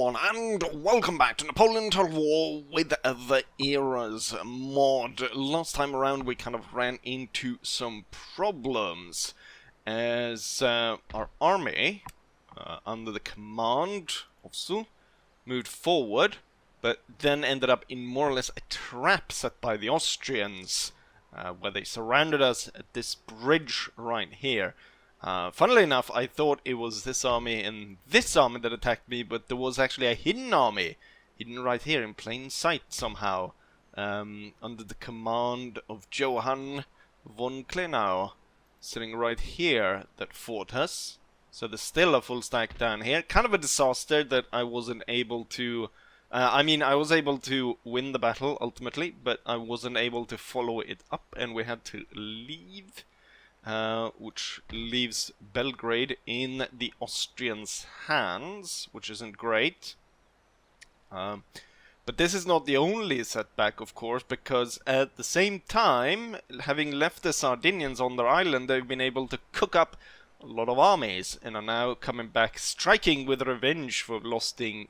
everyone, and welcome back to Napoleon Total War with the Eras mod. Last time around we kind of ran into some problems as our army, under the command of Su, moved forward, but then ended up in more or less a trap set by the Austrians, where they surrounded us at this bridge right here. Funnily enough, I thought it was this army and this army that attacked me, but there was actually a hidden army, hidden right here in plain sight somehow, under the command of Johann von Klenau, sitting right here, that fought us. So there's still a full stack down here. Kind of a disaster that I wasn't able to... I was able to win the battle ultimately, but I wasn't able to follow it up, and we had to leave. Which leaves Belgrade in the Austrians' hands, which isn't great. But this is not the only setback, of course, because at the same time, having left the Sardinians on their island, they've been able to cook up a lot of armies, and are now coming back, striking with revenge for losing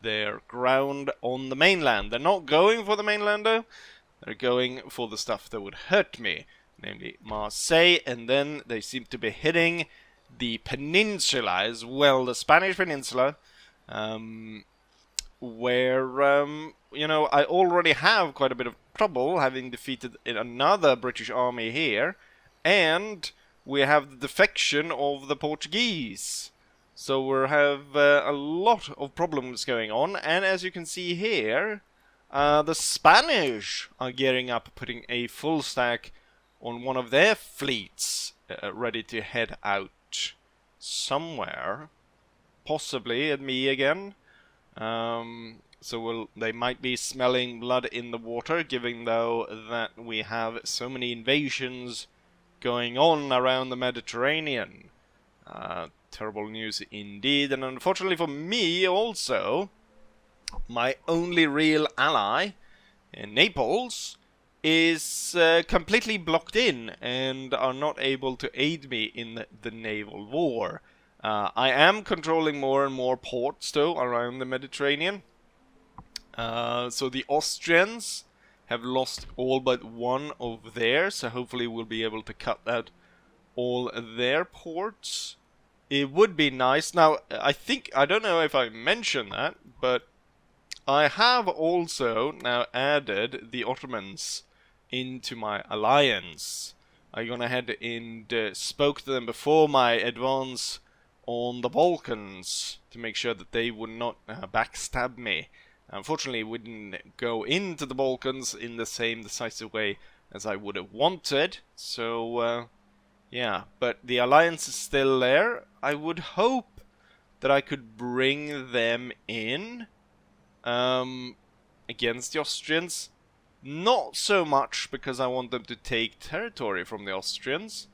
their ground on the mainland. They're not going for the mainland, though. They're going for the stuff that would hurt me, namely Marseille, and then they seem to be hitting the peninsula as well, the Spanish peninsula, where, I already have quite a bit of trouble having defeated another British army here, and we have the defection of the Portuguese. So we have a lot of problems going on, and as you can see here, the Spanish are gearing up, putting a full stack on one of their fleets, ready to head out somewhere, possibly at me again. They might be smelling blood in the water, given though that we have so many invasions going on around the Mediterranean. Terrible news indeed, and unfortunately for me also, my only real ally, in Naples, is completely blocked in and are not able to aid me in the naval war. I am controlling more and more ports, though, around the Mediterranean. So the Austrians have lost all but one of theirs, so hopefully we'll be able to cut out all their ports. It would be nice. Now, I don't know if I mentioned that, but I have also now added the Ottomans into my alliance. I gone ahead and spoke to them before my advance on the Balkans to make sure that they would not backstab me. Unfortunately, we didn't go into the Balkans in the same decisive way as I would have wanted. So, yeah, but the alliance is still there. I would hope that I could bring them in against the Austrians. Not so much because I want them to take territory from the Austrians.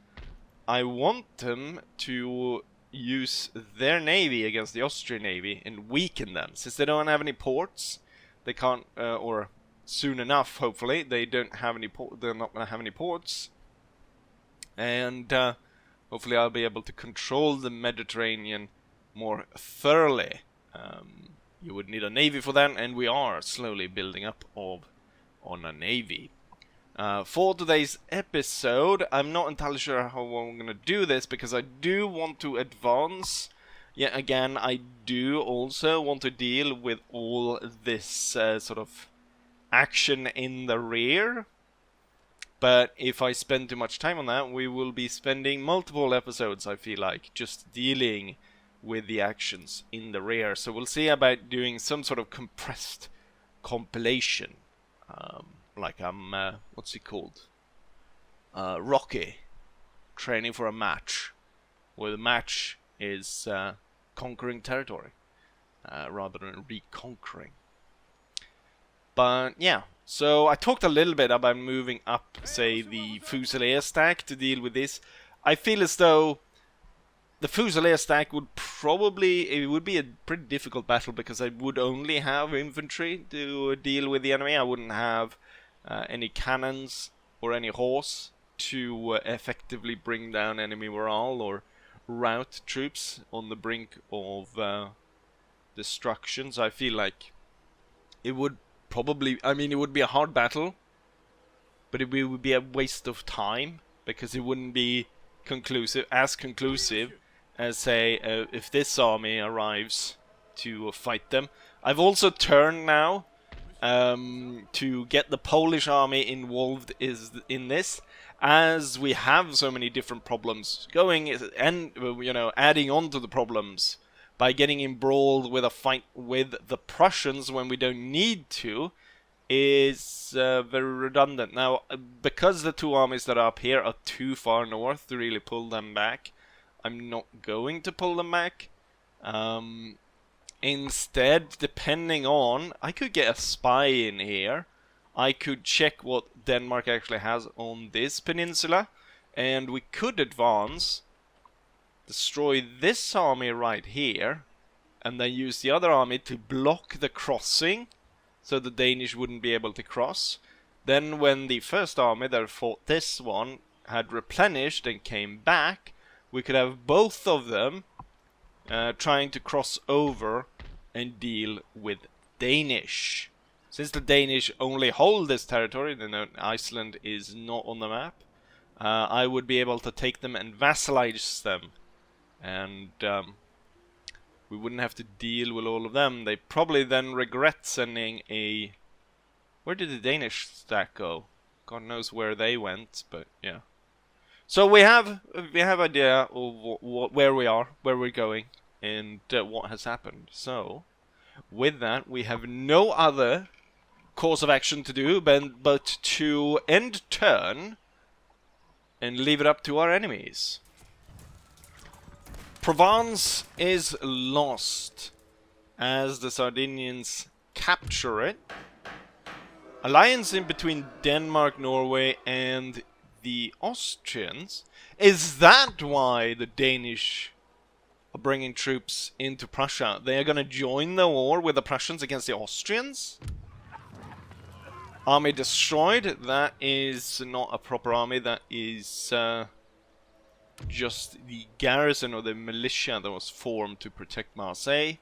I want them to use their navy against the Austrian navy and weaken them. Since they don't have any ports, they can't, or soon enough, hopefully, they're not going to have any ports. And hopefully I'll be able to control the Mediterranean more thoroughly. You would need a navy for that, and we are slowly building up on a navy. For today's episode, I'm not entirely sure how I'm going to do this, because I do want to advance. Yet again, I do also want to deal with all this sort of action in the rear. But if I spend too much time on that, we will be spending multiple episodes, I feel like, just dealing with the actions in the rear. So we'll see about doing some sort of compressed compilation. Like what's it called? Rocky. Training for a match. Where the match is conquering territory. Rather than reconquering. But yeah. So I talked a little bit about moving up, say, the Fusilier stack to deal with this. I feel as though the Fusilier stack would be a pretty difficult battle, because I would only have infantry to deal with the enemy. I wouldn't have any cannons or any horse to effectively bring down enemy morale or route troops on the brink of destruction. So I feel like it would probably, I mean, it would be a hard battle, but it would be a waste of time because it wouldn't be conclusive as, say, if this army arrives to fight them. I've also turned now to get the Polish army involved in this, as we have so many different problems going, and you know, adding on to the problems by getting embroiled with a fight with the Prussians when we don't need to is very redundant. Now, because the two armies that are up here are too far north to really pull them back, I'm not going to pull them back. Instead, depending on, I could get a spy in here. I could check what Denmark actually has on this peninsula, and we could advance, destroy this army right here, and then use the other army to block the crossing, so the Danish wouldn't be able to cross. Then when the first army that fought this one had replenished and came back, we could have both of them trying to cross over and deal with Danish. Since the Danish only hold this territory, then Iceland is not on the map, I would be able to take them and vassalize them. And we wouldn't have to deal with all of them. They probably then regret sending a... Where did the Danish stack go? God knows where they went, but yeah. So we have idea of where we are, where we're going, and what has happened. So, with that, we have no other course of action to do but to end turn and leave it up to our enemies. Provence is lost as the Sardinians capture it. Alliance in between Denmark, Norway, and the Austrians. Is that why the Danish are bringing troops into Prussia? They are going to join the war with the Prussians against the Austrians? Army destroyed. That is not a proper army. That is just the garrison or the militia that was formed to protect Marseille.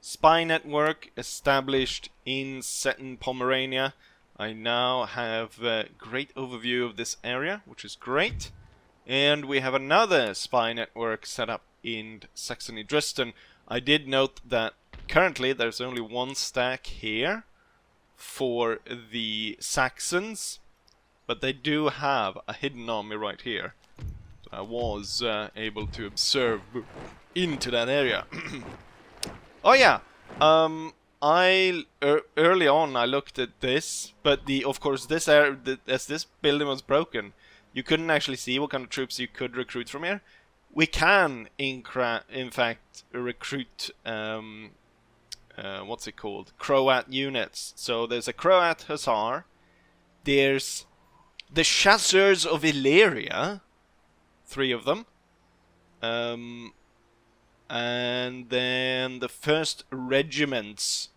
Spy network established in Setten, Pomerania. I now have a great overview of this area, which is great. And we have another spy network set up in Saxony Dresden. I did note that currently there's only one stack here for the Saxons, but they do have a hidden army right here. So I was able to observe into that area. Oh yeah, early on I looked at this, but of course this area, as this building was broken, you couldn't actually see what kind of troops you could recruit from here. We can, in fact, recruit what's it called? Croat units. So there's a Croat Hussar. There's the Chasseurs of Illyria, 3 of them. And then the first regiments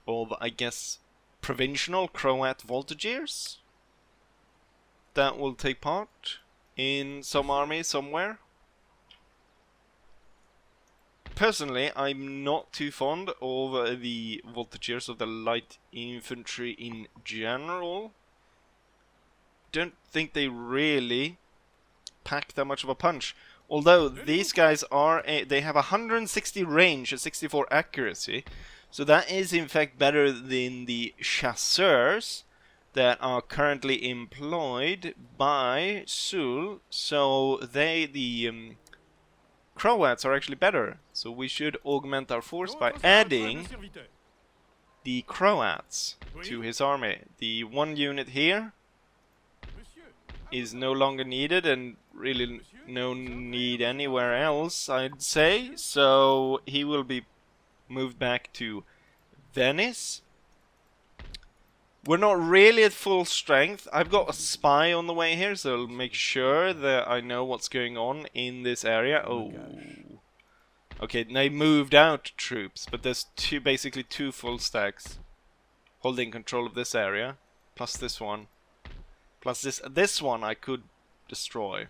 of, I guess, provincial Croat voltigeurs that will take part in some army somewhere. Personally, I'm not too fond of the voltigeurs of the light infantry in general. Don't think they really pack that much of a punch. Although these guys are, they have 160 range and 64 accuracy. So that is in fact better than the chasseurs that are currently employed by Sul. So the Croats are actually better. So we should augment our force by adding the Croats to his army. The 1 unit here is no longer needed, and really no need anywhere else, I'd say. So he will be moved back to Venice. We're not really at full strength. I've got a spy on the way here, so I'll make sure that I know what's going on in this area. Oh. Okay, they moved out troops, but there's basically two full stacks holding control of this area, plus this one. Plus this one I could destroy.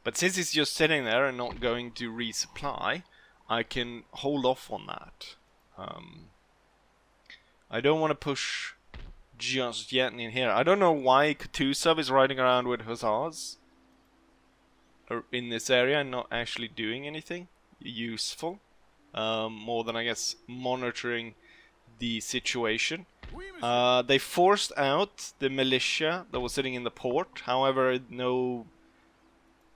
But since he's just sitting there and not going to resupply, I can hold off on that. I don't want to push just yet in here. I don't know why Kutuzov is riding around with hussars in this area and not actually doing anything useful. More than, I guess, monitoring the situation. They forced out the militia that was sitting in the port. However, no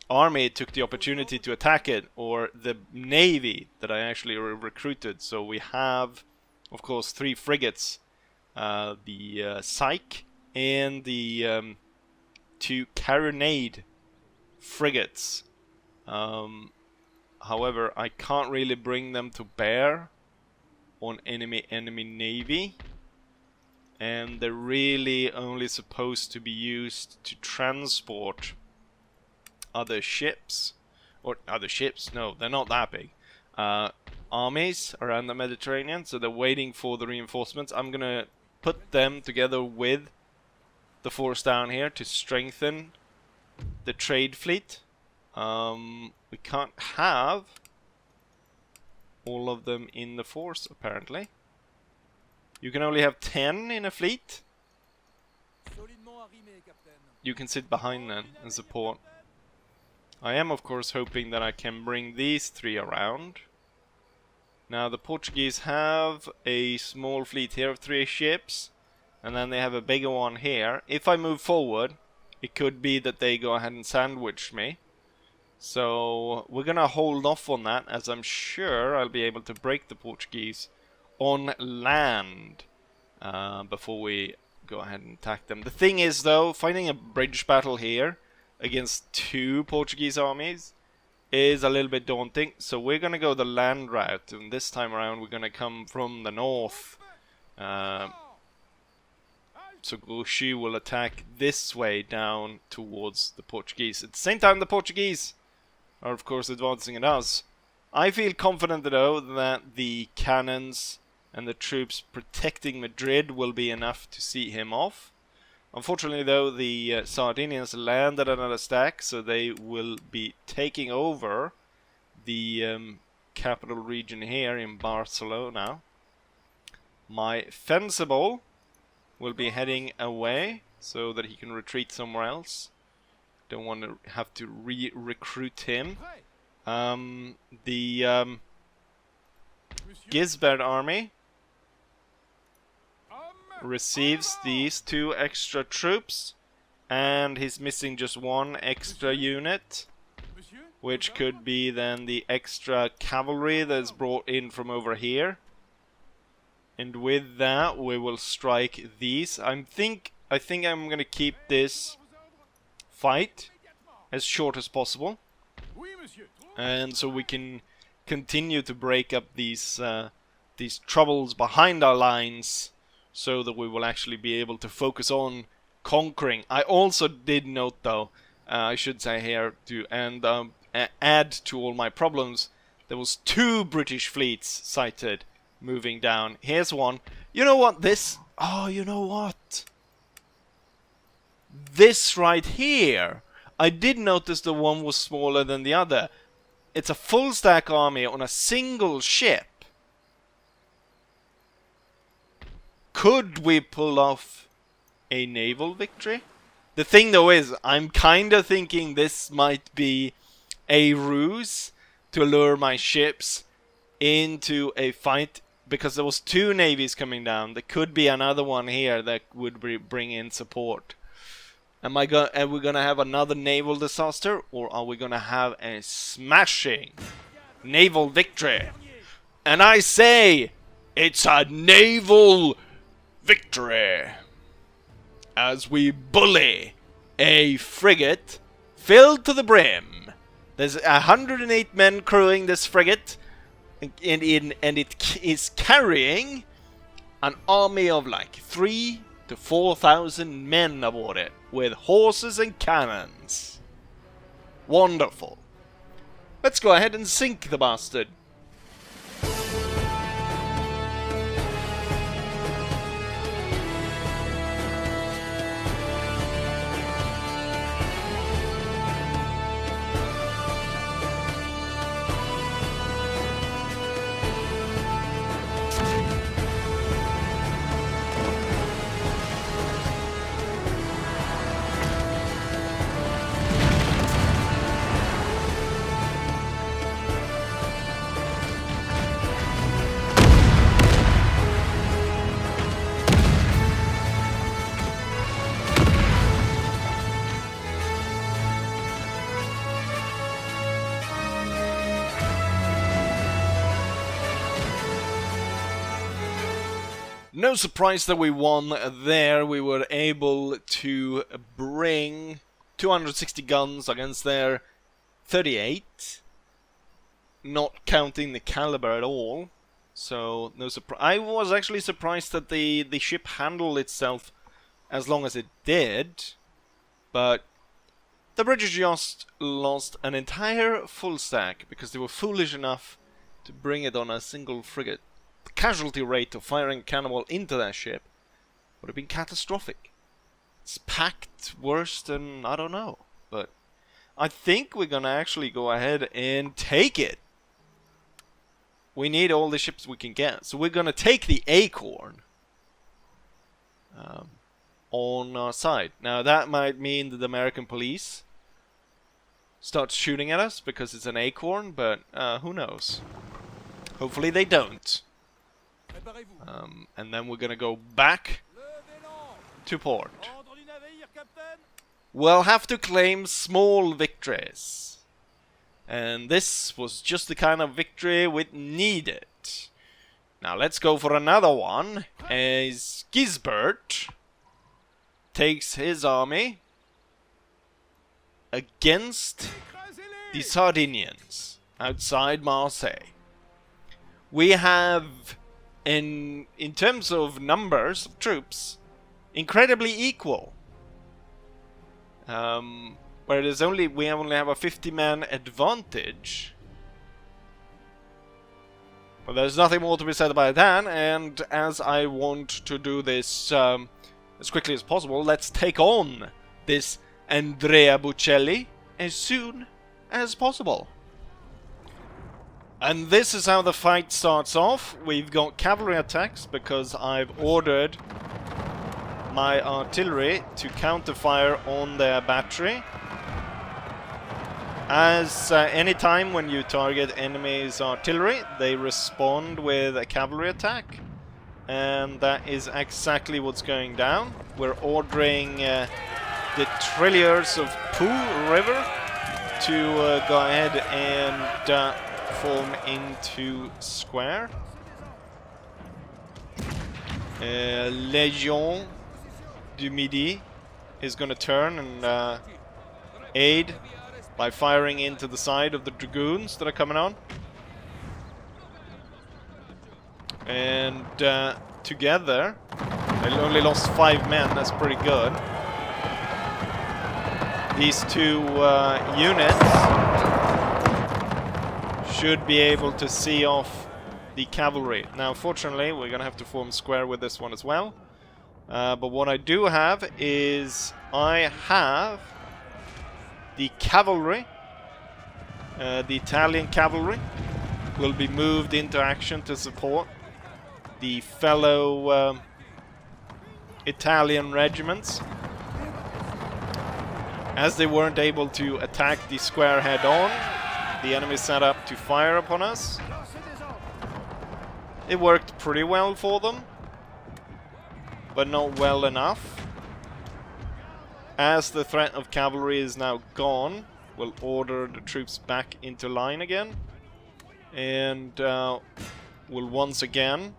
army took the opportunity to attack it, or the navy that I actually recruited. So we have, of course, 3 frigates. The Psyche and the 2 carronade frigates. However, I can't really bring them to bear on enemy navy, and they're really only supposed to be used to transport other ships, no, they're not that big, armies around the Mediterranean, so they're waiting for the reinforcements. I'm gonna put them together with the force down here to strengthen the trade fleet. We can't have all of them in the force, apparently. You can only have 10 in a fleet. You can sit behind them and support. I am, of course, hoping that I can bring these 3 around. Now, the Portuguese have a small fleet here of 3 ships, and then they have a bigger one here. If I move forward, it could be that they go ahead and sandwich me. So we're gonna hold off on that, as I'm sure I'll be able to break the Portuguese on land before we go ahead and attack them. The thing is, though, fighting a bridge battle here against 2 Portuguese armies is a little bit daunting. So we're gonna go the land route, and this time around we're gonna come from the north. So Grouchy will attack this way down towards the Portuguese. At the same time, the Portuguese are, of course, advancing at us. I feel confident, though, that the cannons and the troops protecting Madrid will be enough to see him off. Unfortunately, though, the Sardinians landed another stack, so they will be taking over the capital region here in Barcelona. My Fencible will be heading away so that he can retreat somewhere else. Don't want to have to re-recruit him. The Gisbert army receives these 2 extra troops, and he's missing just 1 extra unit, which could be then the extra cavalry that's brought in from over here. And with that, we will strike these. I think I'm gonna keep this fight as short as possible, and so we can continue to break up these troubles behind our lines, so that we will actually be able to focus on conquering. I also did note, though, I should say here, to add to all my problems, there was 2 British fleets sighted moving down. Here's one. You know what? You know what? This right here. I did notice the one was smaller than the other. It's a full stack army on a single ship. Could we pull off a naval victory? The thing, though, is I'm kind of thinking this might be a ruse to lure my ships into a fight, because there was 2 navies coming down. There could be another one here that would bring in support. Are we gonna have another naval disaster, or are we gonna have a smashing naval victory? And I say, it's a naval victory, as we bully a frigate filled to the brim. There's 108 men crewing this frigate, and it is carrying an army of like 3,000 to 4,000 men aboard it, with horses and cannons. Wonderful. Let's go ahead and sink the bastard. No surprise that we won there. We were able to bring 260 guns against their 38. Not counting the caliber at all. So, no surprise. I was actually surprised that the ship handled itself as long as it did. But the British just lost an entire full stack because they were foolish enough to bring it on a single frigate. The casualty rate of firing a cannonball into that ship would have been catastrophic. It's packed worse than, I don't know. But I think we're gonna actually go ahead and take it. We need all the ships we can get. So we're gonna take the Acorn on our side. Now that might mean that the American police start shooting at us because it's an Acorn, but who knows. Hopefully they don't. And then we're gonna go back to port. We'll have to claim small victories. And this was just the kind of victory we needed. Now let's go for another one. As Gisbert takes his army against the Sardinians outside Marseille. We have, in terms of numbers of troops, incredibly equal. Where we only have a 50-man advantage. But there's nothing more to be said about that, and as I want to do this as quickly as possible, let's take on this Andrea Bocelli as soon as possible. And this is how the fight starts off. We've got cavalry attacks because I've ordered my artillery to counterfire on their battery. As any time when you target enemy's artillery, they respond with a cavalry attack. And that is exactly what's going down. We're ordering the Trilliers of Pooh River to go ahead and form into square. Légion du Midi is going to turn and aid by firing into the side of the dragoons that are coming on. And together, they only lost 5 men, that's pretty good. These two units should be able to see off the cavalry. Now, fortunately, we're going to have to form square with this one as well. But what I do have is I have the cavalry, the Italian cavalry, will be moved into action to support the fellow Italian regiments, as they weren't able to attack the square head on. The enemy set up to fire upon us. It worked pretty well for them, but not well enough. As the threat of cavalry is now gone, we'll order the troops back into line again, and we'll once again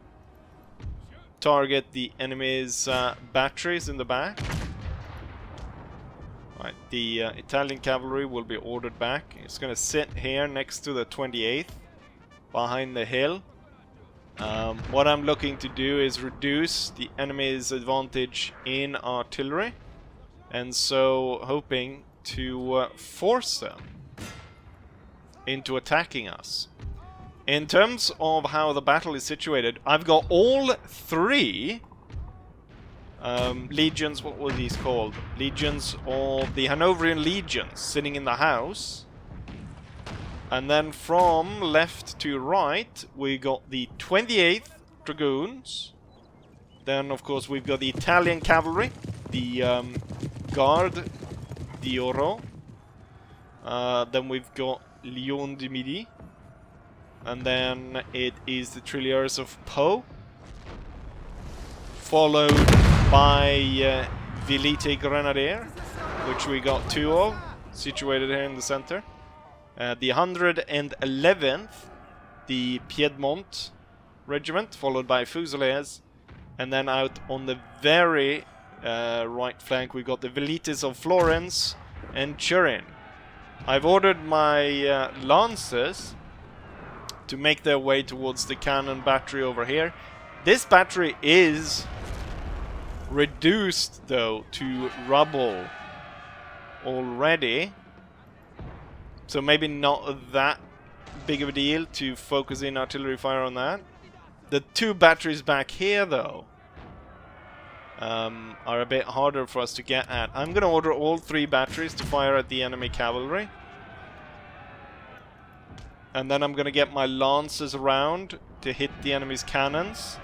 target the enemy's batteries in the back. Right, the Italian cavalry will be ordered back. It's going to sit here next to the 28th, behind the hill. What I'm looking to do is reduce the enemy's advantage in artillery, and so hoping to force them into attacking us. In terms of how the battle is situated, I've got all 3 legions, what were these called? Legions of the Hanoverian legions sitting in the house. And then from left to right, we got the 28th Dragoons. Then, of course, we've got the Italian cavalry, the Garde d'Oro. Then we've got Lion du Midi. And then it is the Trilliers of Po, followed by Velite Grenadier, which we got 2 of, situated here in the center. The 111th, the Piedmont Regiment, followed by Fusiliers, And then out on the very right flank, we've got the Velites of Florence and Turin. I've ordered my Lancers to make their way towards the cannon battery over here. This battery is reduced, though, to rubble already. So maybe not that big of a deal to focus in artillery fire on that. The two batteries back here, though, are a bit harder for us to get at. I'm going to order all 3 batteries to fire at the enemy cavalry. And then I'm going to get my Lancers around to hit the enemy's cannons,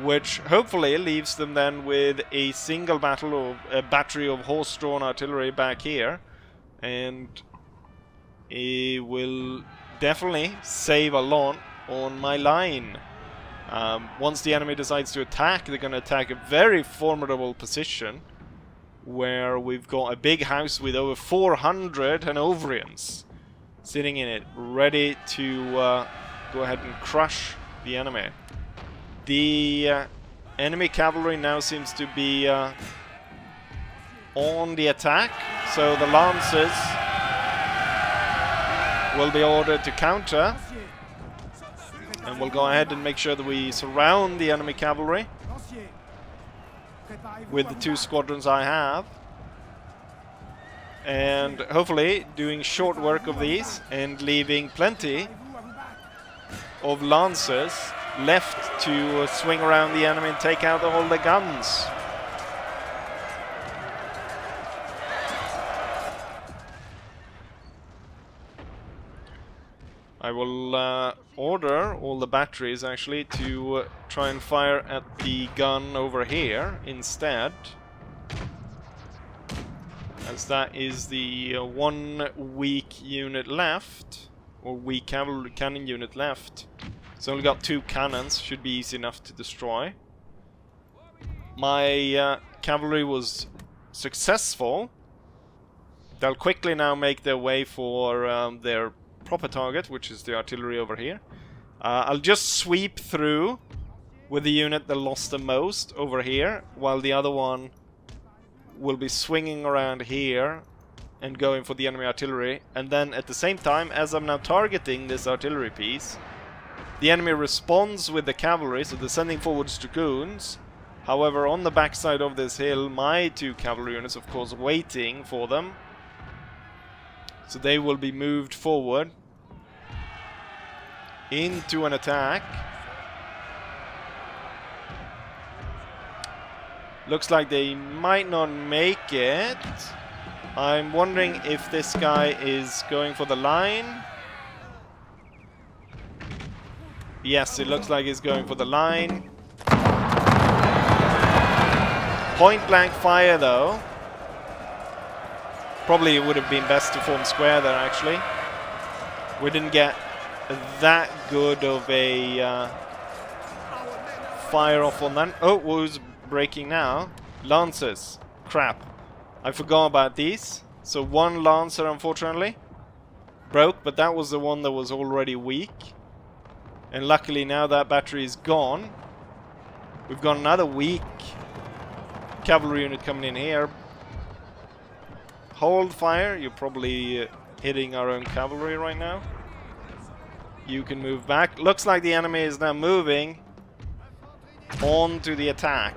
which hopefully leaves them then with a single battery of horse-drawn artillery back here. And it will definitely save a lot on my line. Once the enemy decides to attack, they're going to attack a very formidable position where we've got a big house with over 400 Hanoverians sitting in it, ready to go ahead and crush the enemy. The enemy cavalry now seems to be on the attack, so the Lancers will be ordered to counter. And we'll go ahead and make sure that we surround the enemy cavalry with the 2 squadrons I have. And hopefully doing short work of these and leaving plenty of Lancers left to swing around the enemy and take out all the guns. I will order all the batteries actually to try and fire at the gun over here instead, as that is the 1 weak unit left, or weak cavalry cannon unit left. It's only got 2 cannons, should be easy enough to destroy. My cavalry was successful. They'll quickly now make their way for their proper target, which is the artillery over here. I'll just sweep through with the unit that lost the most over here, while the other one will be swinging around here and going for the enemy artillery. And then at the same time, as I'm now targeting this artillery piece, the enemy responds with the cavalry, so they're sending forwards dragoons. However, on the backside of this hill, my 2 cavalry units, of course, waiting for them. So they will be moved forward into an attack. Looks like they might not make it. I'm wondering if this guy is going for the line. Yes, it looks like he's going for the line. Point blank fire, though. Probably it would have been best to form square there, actually. We didn't get that good of a fire off on that. Oh, who's breaking now? Lancers. Crap. I forgot about these. So 1 Lancer, unfortunately, broke, but that was the one that was already weak. And luckily now that battery is gone. We've got another weak cavalry unit coming in here. Hold fire. You're probably hitting our own cavalry right now. You can move back. Looks like the enemy is now moving on to the attack.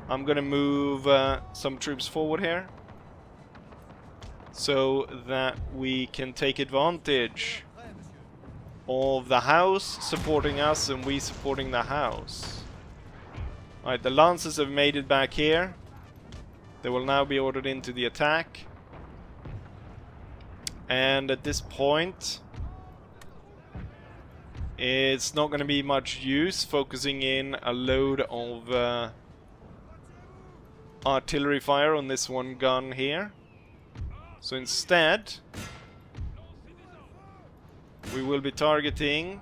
I'm gonna move some troops forward here so that we can take advantage of the house supporting us and we supporting the house. Alright, the Lancers have made it back here. They will now be ordered into the attack. And at this point, it's not going to be much use focusing in a load of artillery fire on this one gun here. So instead, we will be targeting...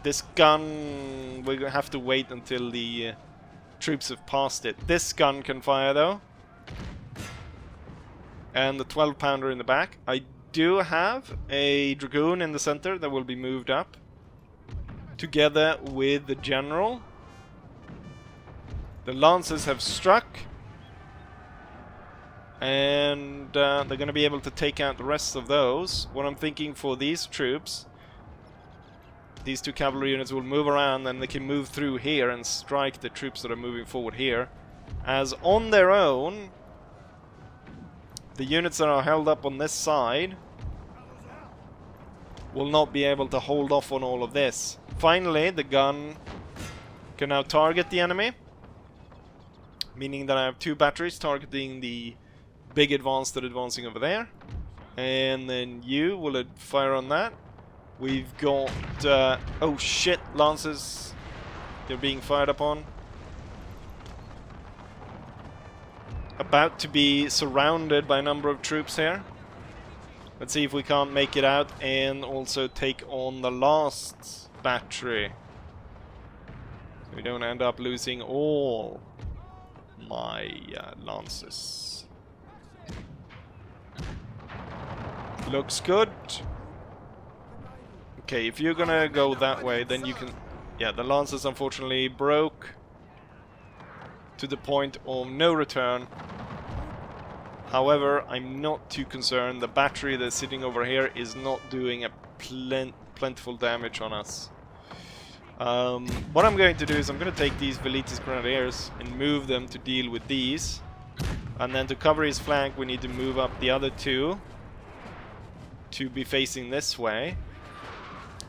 This gun, we're going to have to wait until the troops have passed it. This gun can fire, though. And the 12-pounder in the back. I do have a dragoon in the center that will be moved up together with the general. The Lancers have struck. And they're going to be able to take out the rest of those. What I'm thinking for these troops, these two cavalry units will move around and they can move through here and strike the troops that are moving forward here. As on their own, the units that are held up on this side will not be able to hold off on all of this. Finally, the gun can now target the enemy, meaning that I have two batteries targeting the big advance that are advancing over there. And then you will fire on that. We've got... oh shit, Lancers. They're being fired upon. About to be surrounded by a number of troops here. Let's see if we can't make it out and also take on the last battery. So we don't end up losing all my Lancers. Looks good. Okay, if you're gonna go that way, then you can... Yeah, the Lancers unfortunately broke to the point of no return. However, I'm not too concerned. The battery that's sitting over here is not doing a plentiful damage on us. What I'm going to do is I'm going to take these Velites Grenadiers and move them to deal with these. And then to cover his flank, we need to move up the other two to be facing this way.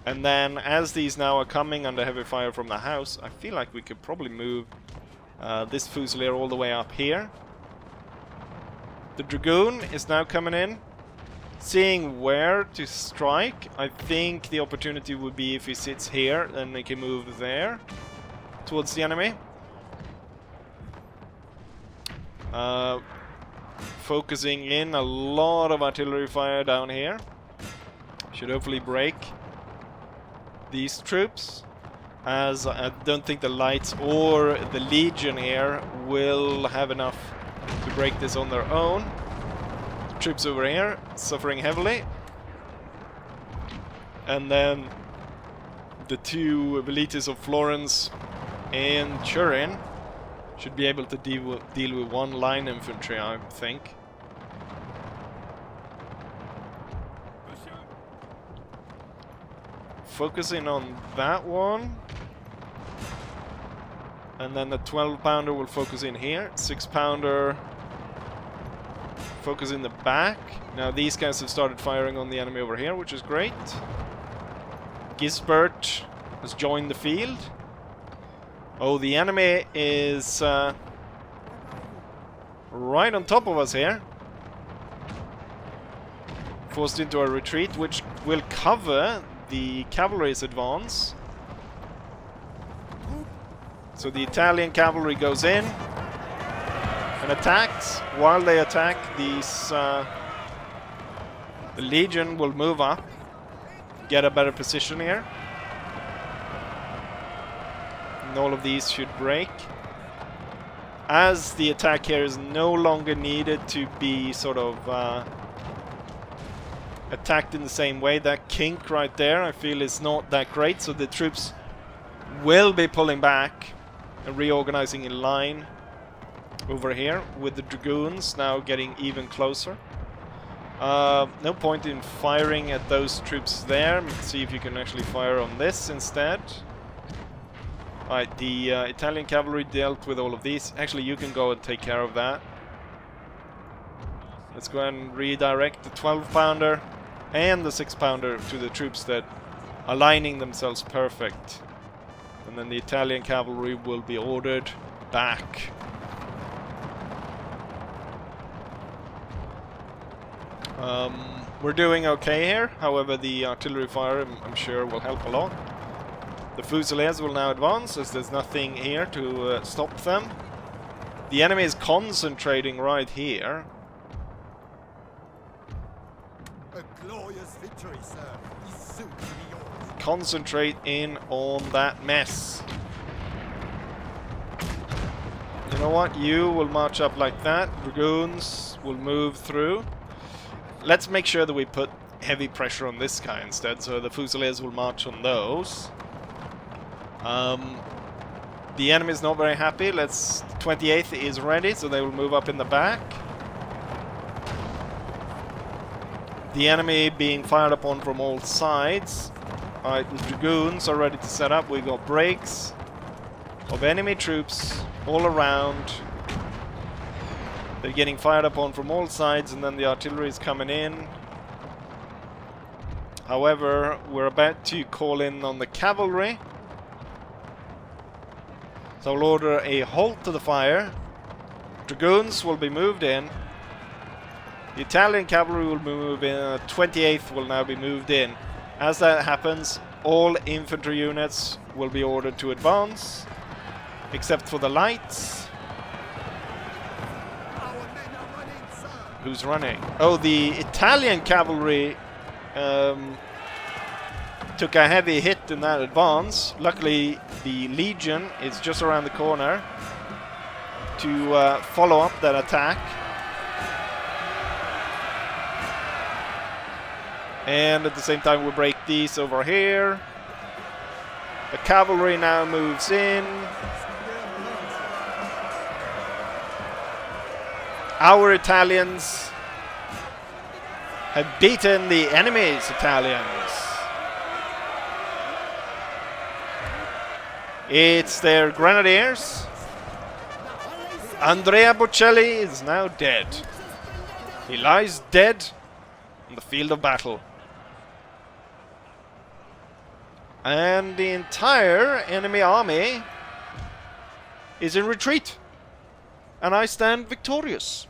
And then as these now are coming under heavy fire from the house, I feel like we could probably move this Fusilier all the way up here. The Dragoon is now coming in, seeing where to strike. I think the opportunity would be if he sits here, then they can move there towards the enemy. Focusing in a lot of artillery fire down here. Should hopefully break these troops, as I don't think the Lights or the Legion here will have enough to break this on their own. The troops over here suffering heavily. And then the two Velites of Florence and Turin should be able to deal with one line infantry, I think. Focusing on that one. And then the 12-pounder will focus in here. 6-pounder focus in the back. Now these guys have started firing on the enemy over here, which is great. Gisbert has joined the field. Oh, the enemy is right on top of us here. Forced into a retreat, which will cover the cavalry's advance. So the Italian cavalry goes in and attacks. While they attack, these the Legion will move up, get a better position here. And all of these should break. As the attack here is no longer needed to be sort of attacked in the same way. That kink right there, I feel, is not that great. So the troops will be pulling back and reorganizing in line over here, with the Dragoons now getting even closer. No point in firing at those troops there. Let's see if you can actually fire on this instead. Alright, the Italian cavalry dealt with all of these. Actually, you can go and take care of that. Let's go ahead and redirect the 12-pounder and the 6-pounder to the troops that are lining themselves perfect. And then the Italian cavalry will be ordered back. We're doing okay here. However, the artillery fire, I'm sure, will help a lot. The Fusiliers will now advance, as there's nothing here to stop them. The enemy is concentrating right here. A glorious victory, sir, is soon to be yours. Concentrate in on that mess. You know what? You will march up like that. Dragoons will move through. Let's make sure that we put heavy pressure on this guy instead, so the Fusiliers will march on those. The enemy is not very happy. 28th is ready, so they will move up in the back. The enemy being fired upon from all sides. Alright, the dragoons are ready to set up. We got breaks of enemy troops all around. They're getting fired upon from all sides, and then the artillery is coming in. However, we're about to call in on the cavalry. So I'll order a halt to the fire. Dragoons will be moved in. The Italian cavalry will move in. 28th will now be moved in. As that happens, all infantry units will be ordered to advance, except for the lights. Who's running? Oh, the Italian cavalry took a heavy hit in that advance. Luckily, the Legion is just around the corner to follow up that attack. And at the same time, we'll break these over here. The cavalry now moves in. Our Italians have beaten the enemy's Italians. It's their grenadiers. Andrea Bocelli is now dead. He lies dead on the field of battle. And the entire enemy army is in retreat. And I stand victorious.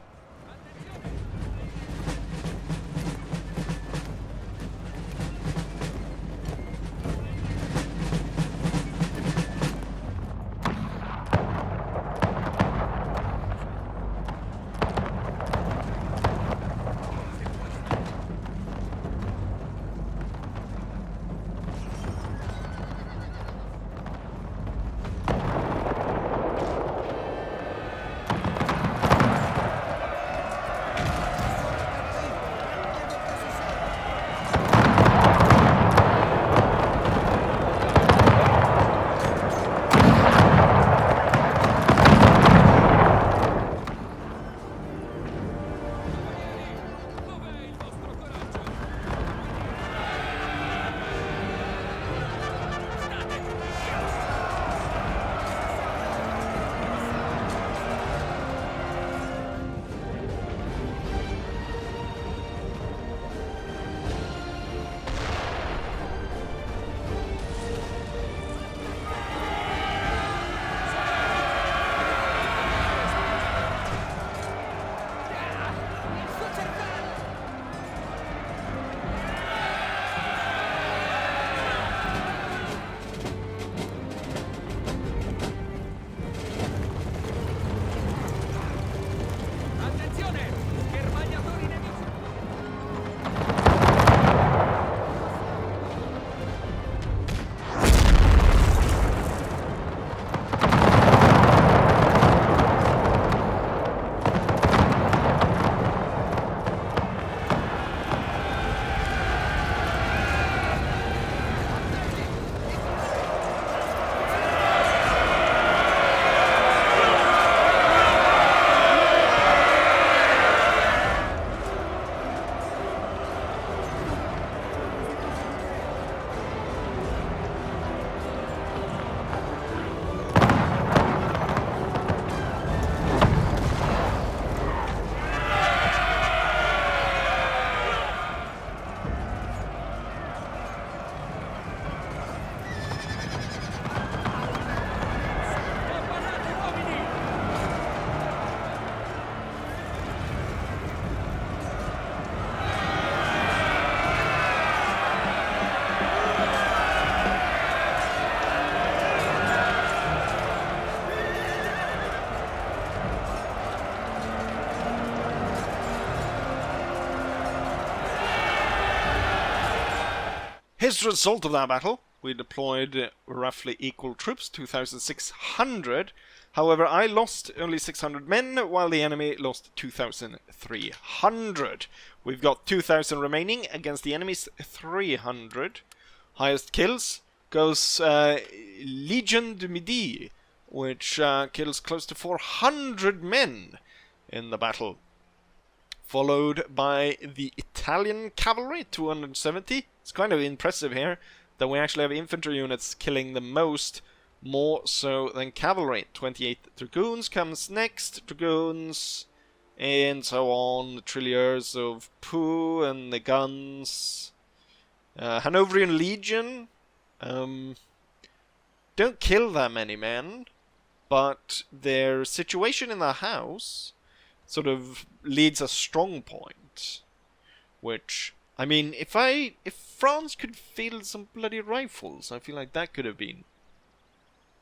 Here's the result of that battle. We deployed roughly equal troops, 2,600. However, I lost only 600 men, while the enemy lost 2,300. We've got 2,000 remaining against the enemy's 300. Highest kills, goes Legion du Midi, which kills close to 400 men in the battle. Followed by the Italian cavalry, 270. It's kind of impressive here that we actually have infantry units killing the most, more so than cavalry. 28 dragoons comes next, dragoons, and so on. The trilliers of Poo and the guns. Hanoverian Legion. Don't kill that many men, but their situation in the house sort of leads a strong point, which, I mean, if France could field some bloody rifles, I feel like that could have been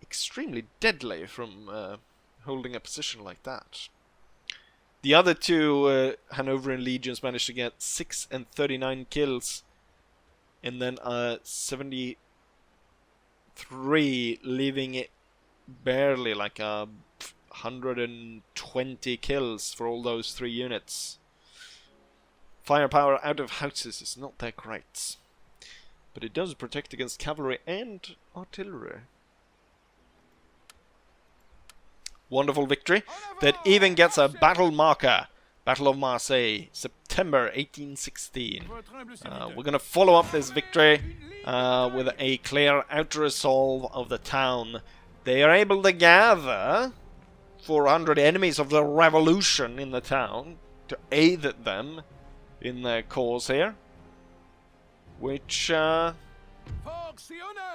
extremely deadly from holding a position like that. The other two Hanoverian legions managed to get 6 and 39 kills, and then 73, leaving it barely like 120 kills for all those 3 units. Firepower out of houses is not that great, but it does protect against cavalry and artillery. Wonderful victory that even gets a battle marker. Battle of Marseille, September 1816. We're going to follow up this victory with a clear out-resolve of the town. They are able to gather 400 enemies of the revolution in the town to aid them in their cause here, which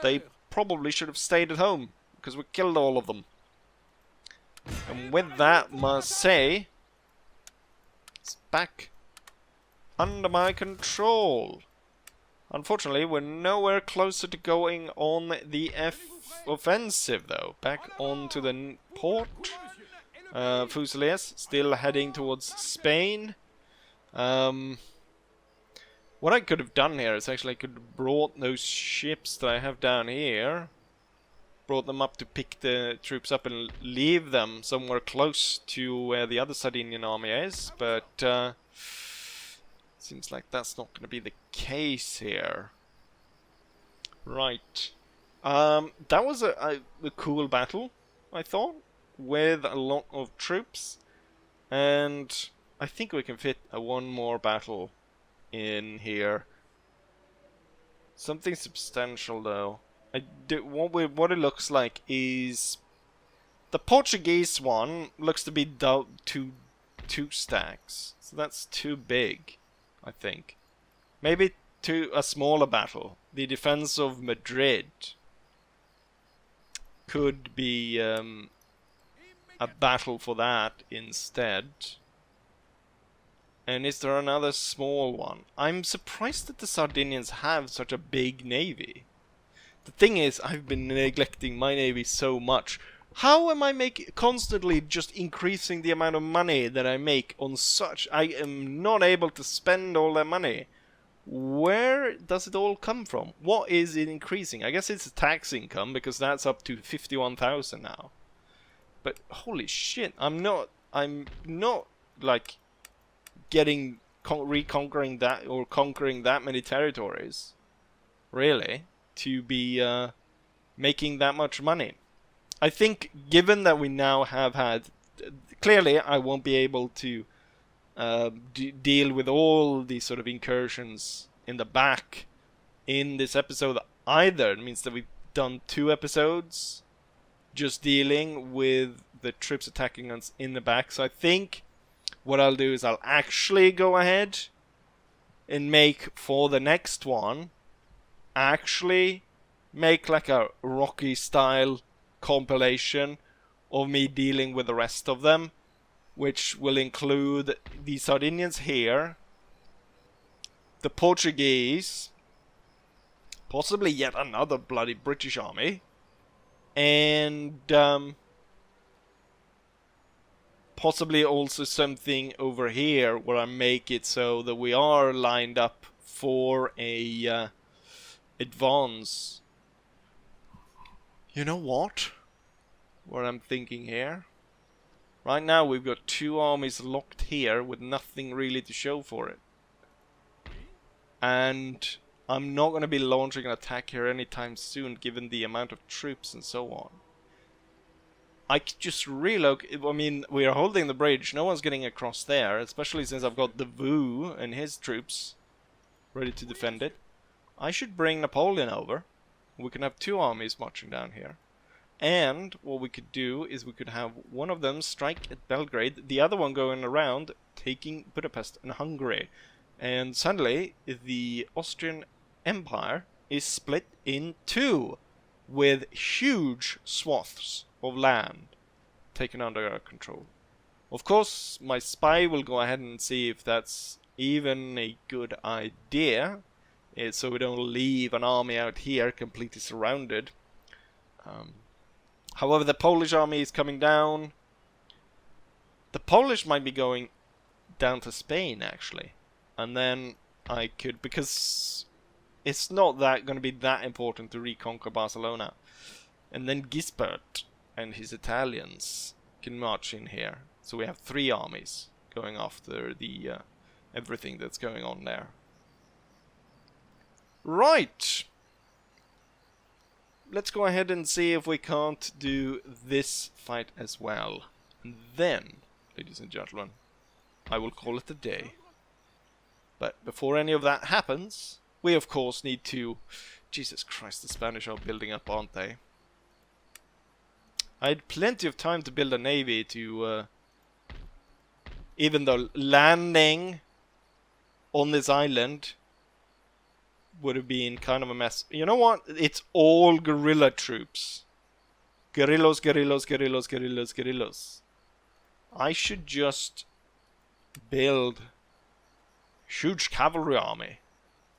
they probably should have stayed at home because we killed all of them. And with that, Marseille is back under my control. Unfortunately, we're nowhere closer to going on the offensive, though. Back onto the port. Fusiliers still heading towards Spain. What I could have done here is actually I could have brought those ships that I have down here, brought them up to pick the troops up and leave them somewhere close to where the other Sardinian army is, but seems like that's not going to be the case here. Right. That was a cool battle, I thought, with a lot of troops, and I think we can fit one more battle in here. Something substantial, though. What it looks like is the Portuguese one looks to be two stacks, so that's too big, I think. Maybe a smaller battle. The defense of Madrid could be a battle for that instead. And is there another small one? I'm surprised that the Sardinians have such a big navy. The thing is, I've been neglecting my navy so much. How am I constantly just increasing the amount of money that I make on such... I am not able to spend all that money. Where does it all come from? What is it increasing? I guess it's a tax income, because that's up to 51,000 now. But holy shit, I'm not like reconquering that or conquering that many territories, really, to be making that much money. I think, given that we now have had, clearly I won't be able to deal with all these sort of incursions in the back in this episode either. It means that we've done 2 episodes just dealing with the troops attacking us in the back. So I think what I'll do is I'll actually go ahead and make, for the next one, actually make like a Rocky style compilation of me dealing with the rest of them, which will include the Sardinians here, the Portuguese, possibly yet another bloody British army, and possibly also something over here where I make it so that we are lined up for a advance. You know what I'm thinking here? Right now we've got 2 armies locked here with nothing really to show for it. And I'm not going to be launching an attack here anytime soon, given the amount of troops and so on. I could just relocate. I mean, we are holding the bridge. No one's getting across there, especially since I've got the Vu and his troops ready to defend it. I should bring Napoleon over. We can have 2 armies marching down here. And what we could do is we could have one of them strike at Belgrade, the other one going around taking Budapest and Hungary. And suddenly, the Austrian Empire is split in 2, with huge swaths of land taken under our control. Of course, my spy will go ahead and see if that's even a good idea, so we don't leave an army out here completely surrounded. However, the Polish army is coming down. The Polish might be going down to Spain, actually. And then I could, because it's not that going to be that important to reconquer Barcelona. And then Gisbert and his Italians can march in here. So we have 3 armies going after the everything that's going on there. Right. Let's go ahead and see if we can't do this fight as well. And then, ladies and gentlemen, I will call it a day. But before any of that happens, we of course need to... Jesus Christ, the Spanish are building up, aren't they? I had plenty of time to build a navy to... even though landing on this island would have been kind of a mess. You know what? It's all guerrilla troops. Guerrillos, guerrillos, guerrillos, guerrillos, guerrillos. I should just build a huge cavalry army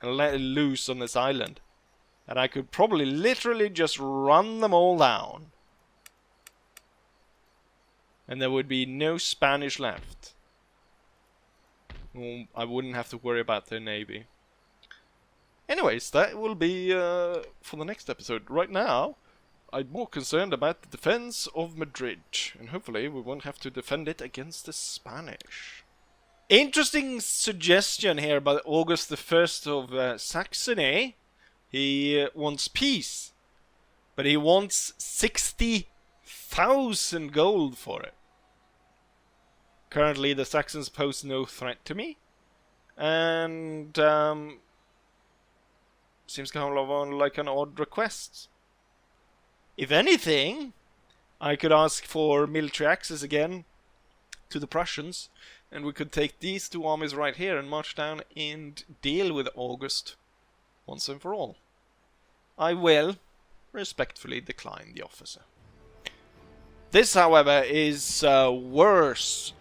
and let it loose on this island. And I could probably literally just run them all down. And there would be no Spanish left. I wouldn't have to worry about their navy. Anyways, that will be for the next episode. Right now, I'm more concerned about the defense of Madrid. And hopefully we won't have to defend it against the Spanish. Interesting suggestion here by August the 1st of Saxony. He wants peace. But he wants 60,000 gold for it. Currently the Saxons pose no threat to me. And... seems kind of like an odd request. If anything, I could ask for military access again to the Prussians, and we could take these 2 armies right here and march down and deal with August once and for all. I will respectfully decline the offer. This, however, is worse.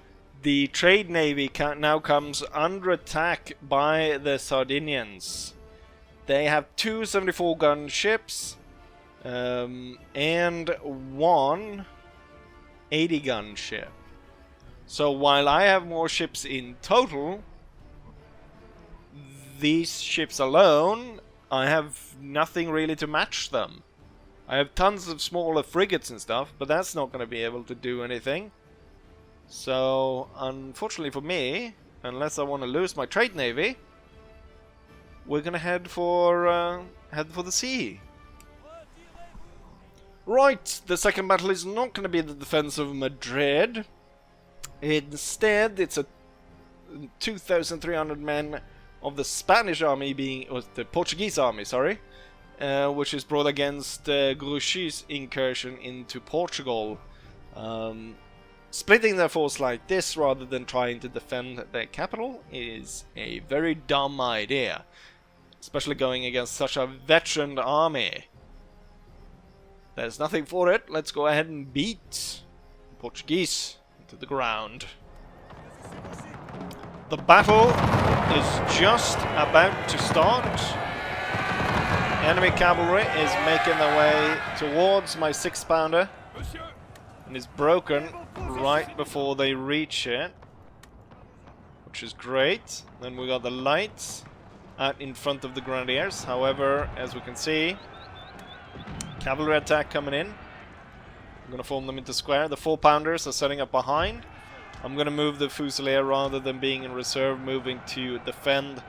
The trade navy now comes under attack by the Sardinians. They have 2 74 gun ships and 1 80 gun ship. So while I have more ships in total, these ships alone, I have nothing really to match them. I have tons of smaller frigates and stuff, but that's not going to be able to do anything. So unfortunately for me, unless I want to lose my trade navy, we're gonna head for the sea. Right, the second battle is not gonna be the defense of Madrid. Instead, it's a 2,300 men of the Spanish army or the Portuguese army, sorry, which is brought against Grouchy's incursion into Portugal. Splitting their force like this rather than trying to defend their capital is a very dumb idea. Especially going against such a veteran army. There's nothing for it. Let's go ahead and beat the Portuguese into the ground. The battle is just about to start. Enemy cavalry is making their way towards my 6-pounder. And is broken right before they reach it. Which is great. Then we got the lights out in front of the grenadiers. However, as we can see, cavalry attack coming in. I'm going to form them into square. The 4-pounders are setting up behind. I'm going to move the Fusilier rather than being in reserve, moving to defend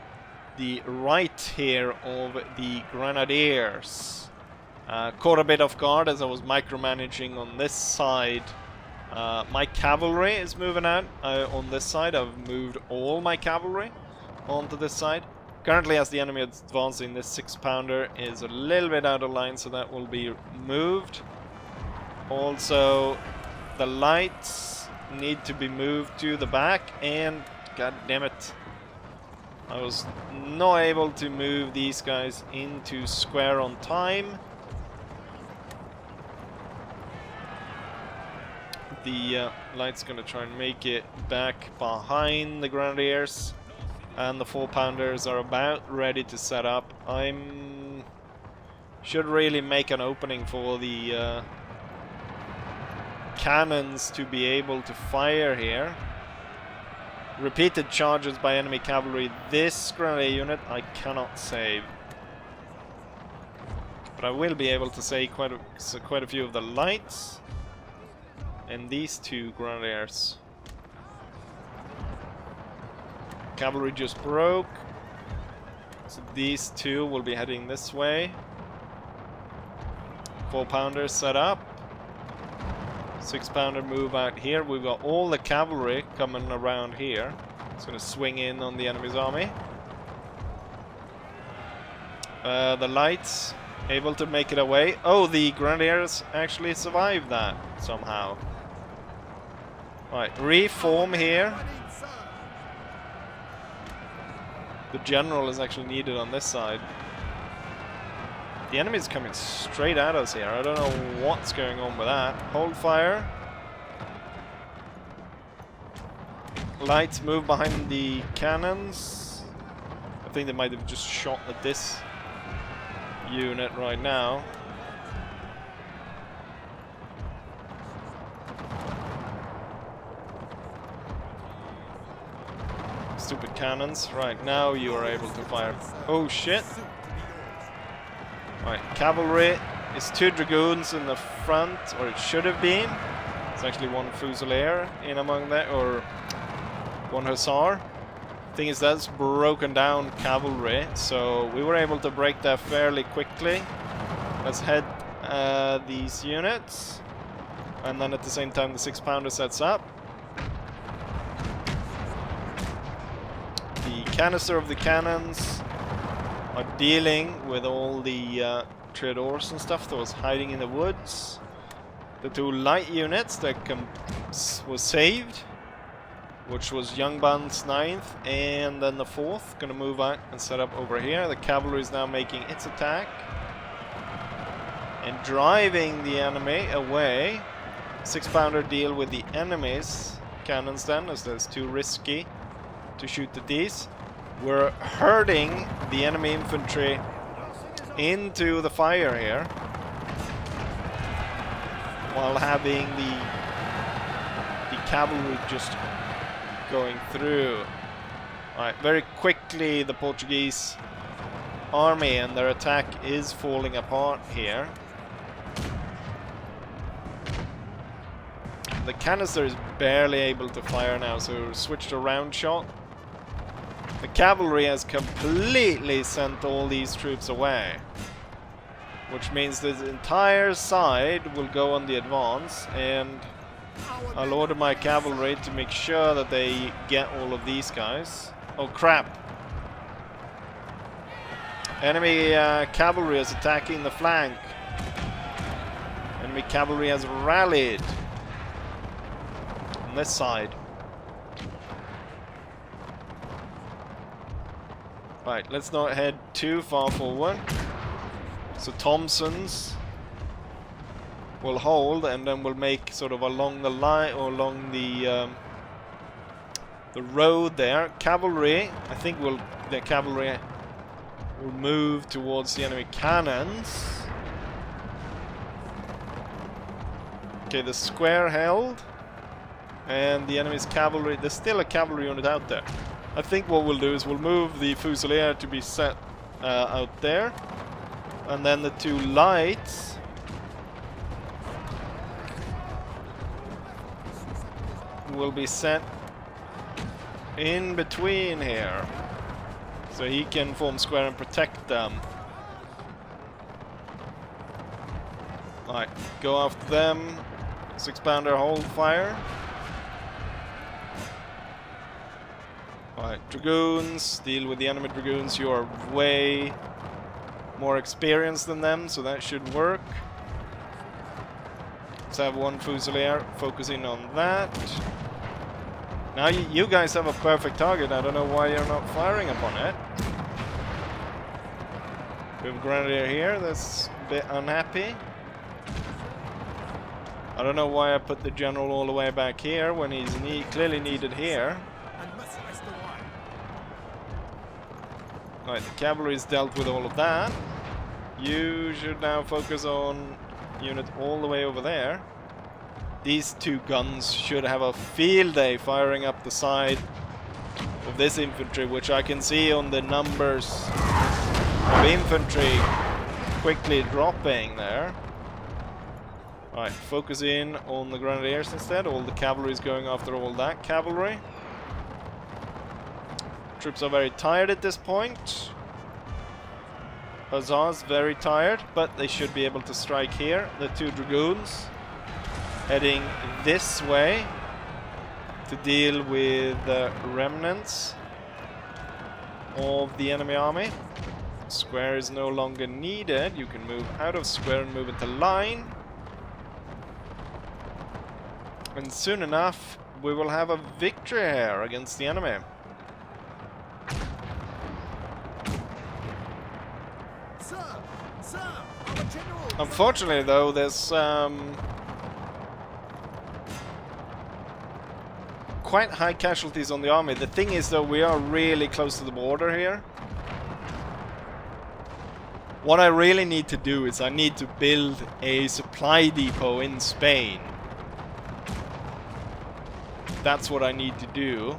the right here of the Grenadiers. Caught a bit off guard as I was micromanaging on this side. My cavalry is moving out on this side. I've moved all my cavalry onto this side. Currently, as the enemy is advancing, this 6-pounder is a little bit out of line, so that will be moved. Also, the lights need to be moved to the back, and god damn it, I was not able to move these guys into square on time. The light's gonna try and make it back behind the Grenadiers, and the 4-pounders are about ready to set up. Should really make an opening for the cannons to be able to fire here. Repeated charges by enemy cavalry. This grenadier unit I cannot save, but I will be able to save quite a few of the lights and these 2 grenadiers. Cavalry just broke, so these 2 will be heading this way. 4-pounder set up. 6-pounder move out here. We've got all the cavalry coming around here. It's going to swing in on the enemy's army. The lights able to make it away. Oh, the Grenadiers actually survived that somehow. Right, reform here. The general is actually needed on this side. The enemy's coming straight at us here. I don't know what's going on with that. Hold fire. Lights move behind the cannons. I think they might have just shot at this unit right now. Stupid cannons. Right, now you are able to fire. Oh shit. Right, cavalry is 2 dragoons in the front, or it should have been. It's actually 1 fusilier in among that, or 1 hussar. Thing is, that's broken down cavalry, so we were able to break that fairly quickly. Let's head these units, and then at the same time the 6-pounder sets up. The canister of the cannons are dealing with all the Triadors and stuff that was hiding in the woods. The 2 light units that was saved, which was Youngband's 9th, and then the 4th gonna move out and set up over here. The cavalry is now making its attack and driving the enemy away. 6-pounder deal with the enemy's cannons then, as that's too risky to shoot at these. We're herding the enemy infantry into the fire here, while having the cavalry just going through. Alright, very quickly the Portuguese army and their attack is falling apart here. The canister is barely able to fire now, so switch to round shot. The cavalry has completely sent all these troops away, which means the entire side will go on the advance, and I'll order my cavalry to make sure that they get all of these guys. Oh crap! Enemy cavalry is attacking the flank. Enemy cavalry has rallied on this side. Right, let's not head too far forward. So Thompson's will hold, and then we'll make sort of along the line, or along the road there. Cavalry, I think the cavalry will move towards the enemy cannons. Okay, the square held, and the enemy's cavalry. There's still a cavalry unit out there. I think what we'll do is we'll move the fusilier to be set out there, and then the 2 lights will be set in between here. So he can form square and protect them. Alright, go after them. Let's expand our hold fire. Alright, Dragoons, deal with the enemy Dragoons. You are way more experienced than them, so that should work. Let's have one Fusilier focusing on that. Now you guys have a perfect target. I don't know why you're not firing upon it. We have a Grenadier here that's a bit unhappy. I don't know why I put the General all the way back here when he's clearly needed here. Right, the cavalry's dealt with all of that. You should now focus on unit all the way over there. These two guns should have a field day firing up the side of this infantry, which I can see on the numbers of infantry quickly dropping there. Alright, focus in on the Grenadiers instead. All the cavalry is going after all that cavalry. Troops are very tired at this point. Hussars very tired, but they should be able to strike here. The two Dragoons heading this way to deal with the remnants of the enemy army. Square is no longer needed. You can move out of square and move into line. And soon enough, we will have a victory here against the enemy. Unfortunately, though, there's quite high casualties on the army. The thing is, though, we are really close to the border here. What I really need to do is I need to build a supply depot in Spain. That's what I need to do.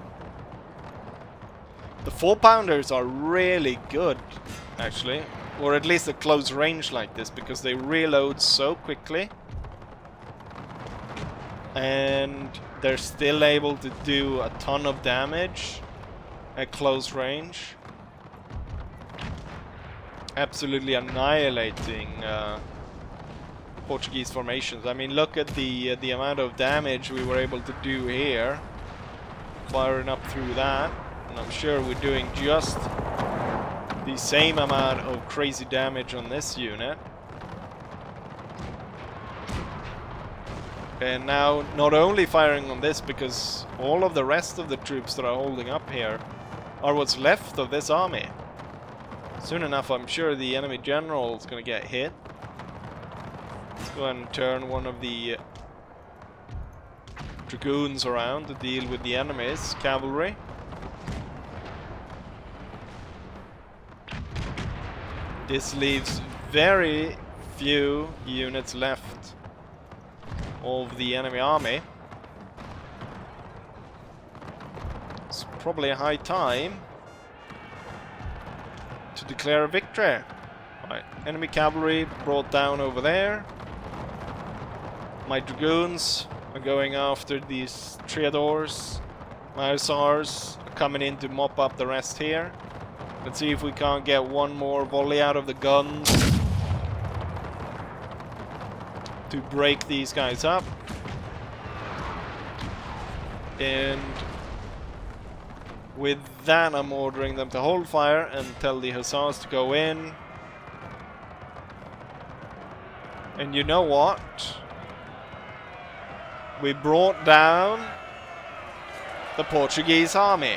The 4-pounders are really good, actually. Or at least at close range like this, because they reload so quickly. And they're still able to do a ton of damage at close range. Absolutely annihilating Portuguese formations. I mean, look at the amount of damage we were able to do here. Firing up through that. And I'm sure we're doing just the same amount of crazy damage on this unit. And now not only firing on this, because all of the rest of the troops that are holding up here are what's left of this army. Soon enough, I'm sure the enemy general is going to get hit. Let's go ahead and turn one of the Dragoons around to deal with the enemy's cavalry. This leaves very few units left of the enemy army. It's probably a high time to declare a victory. Right, enemy cavalry brought down over there. My Dragoons are going after these Triadors. My Hussars are coming in to mop up the rest here. Let's see if we can't get one more volley out of the guns to break these guys up. And with that, I'm ordering them to hold fire and tell the Hussars to go in. And you know what? We brought down the Portuguese army.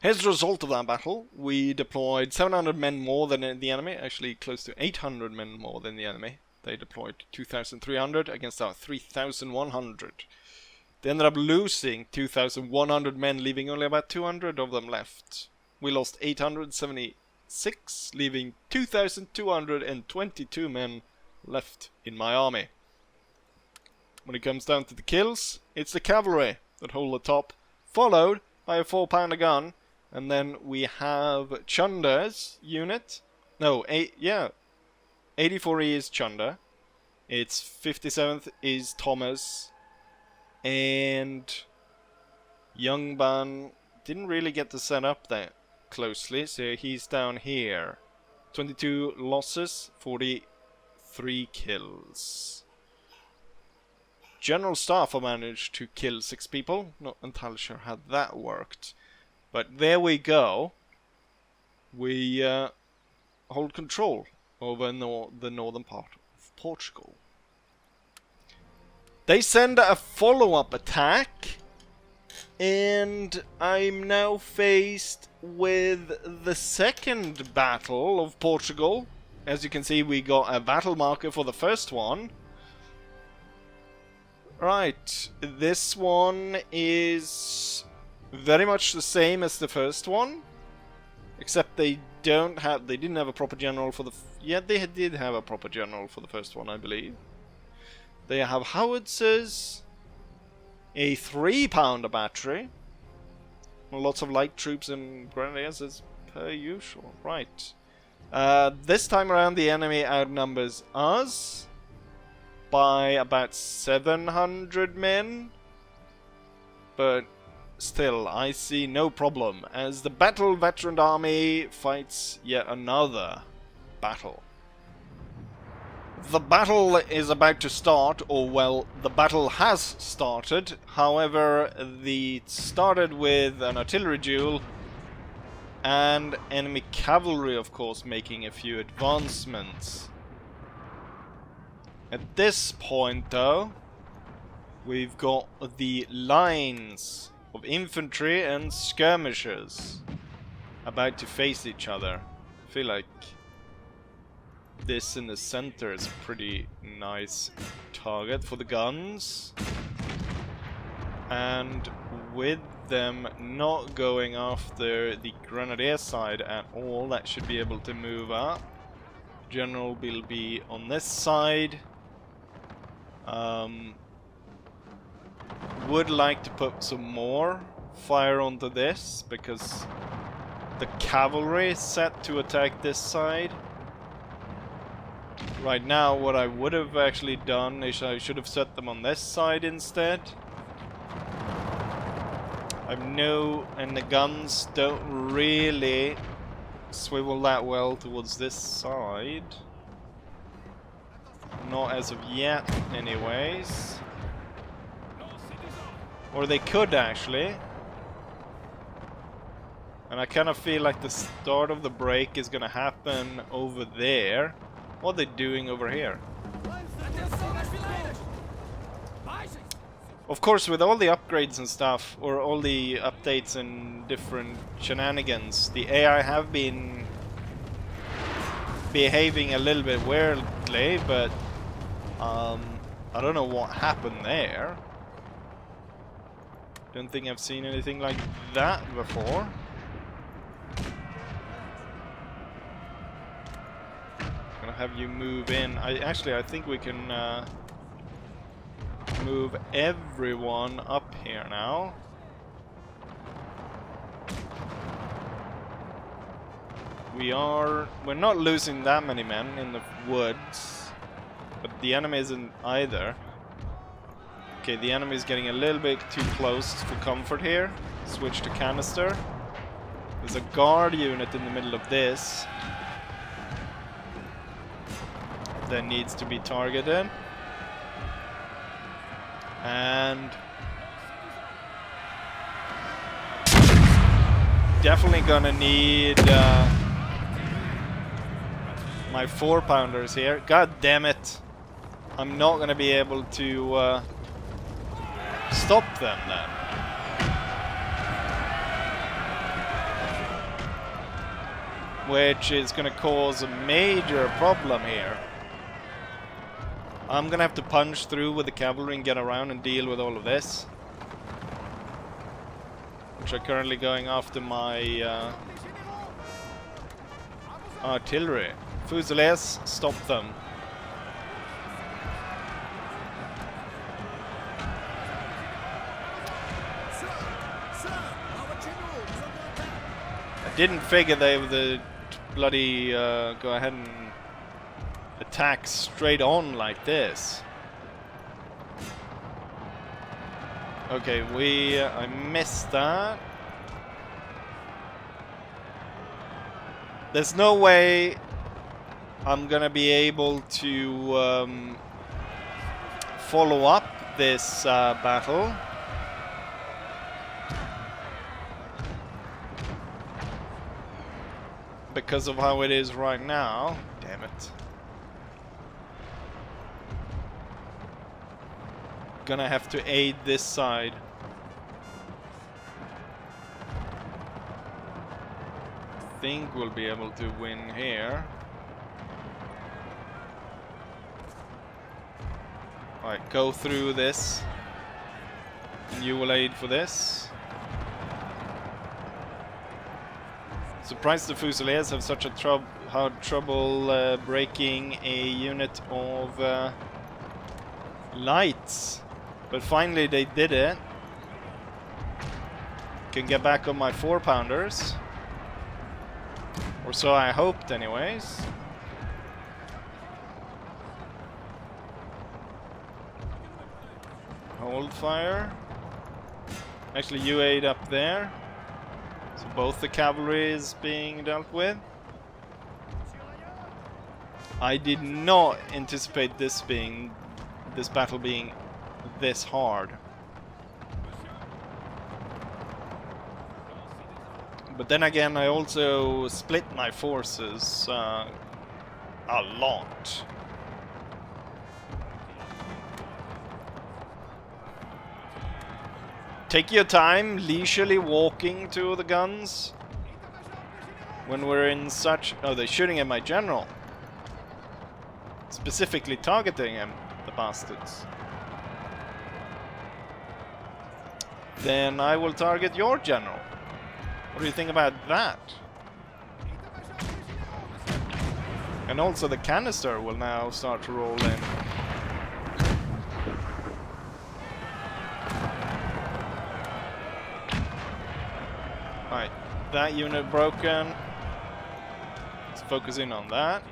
Here's the result of that battle. We deployed 700 men more than the enemy, actually close to 800 men more than the enemy. They deployed 2,300 against our 3,100. They ended up losing 2,100 men, leaving only about 200 of them left. We lost 876, leaving 2,222 men left in my army. When it comes down to the kills, it's the cavalry that hold the top, followed by a 4-pounder gun. And then we have Chunda's unit. No, 84E is Chunda. Its 57th is Thomas. And Youngban didn't really get to set up that closely, so he's down here. 22 losses, 43 kills. General Staff managed to kill 6 people. Not entirely sure how that worked. But there we go. We hold control over the northern part of Portugal. They send a follow-up attack, and I'm now faced with the second battle of Portugal. As you can see, we got a battle marker for the first one. Right, this one is very much the same as the first one, except they didn't have a proper general for the they did have a proper general for the first one, I believe. They have howitzers, a 3-pounder battery, lots of light troops and grenadiers as per usual. Right, this time around the enemy outnumbers us by about 700 men, but still, I see no problem as the battle veteran army fights yet another battle. The battle is about to start, or well, the battle has started. However, it started with an artillery duel and enemy cavalry, of course, making a few advancements. At this point, though, we've got the lines of infantry and skirmishers about to face each other. I feel like this in the center is a pretty nice target for the guns. And with them not going after the grenadier side at all, that should be able to move up. General will be on this side. Would like to put some more fire onto this because the cavalry is set to attack this side. Right now, what I would have actually done is I should have set them on this side instead. And the guns don't really swivel that well towards this side. Not as of yet, anyways. Or they could actually. And I kind of feel like the start of the break is gonna happen over there. What are they doing over here? Of course, with all the upgrades and stuff, or all the updates and different shenanigans, the AI have been behaving a little bit weirdly, but I don't know what happened there. Don't think I've seen anything like that before. Gonna have you move in. I think we can move everyone up here now. We're not losing that many men in the woods, but the enemy isn't either. Okay, the enemy is getting a little bit too close for comfort here. Switch to canister. There's a guard unit in the middle of this that needs to be targeted. And definitely gonna need my 4-pounders here. God damn it. I'm not gonna be able to stop them then. which is gonna cause a major problem here. I'm gonna have to punch through with the cavalry and get around and deal with all of this. Which are currently going after my artillery. Fusiliers, stop them. I didn't figure they would bloody go ahead and attack straight on like this. Okay, I missed that. There's no way I'm gonna be able to follow up this battle. Because of how it is right now. Damn it. Gonna have to aid this side. Think we'll be able to win here. Alright, go through this. And you will aid for this. Surprised the Fusiliers have such a hard trouble breaking a unit of lights. But finally they did it. Can get back on my 4-pounders. Or so I hoped anyways. Hold fire. Actually you aid up there. So both the cavalry is being dealt with. I did not anticipate this battle being this hard. But then again, I also split my forces a lot. Take your time, leisurely walking to the guns. When we're in such... Oh, they're shooting at my general. Specifically targeting him, the bastards. Then I will target your general. What do you think about that? And also the canister will now start to roll in. Alright, that unit broken. Let's focus in on that.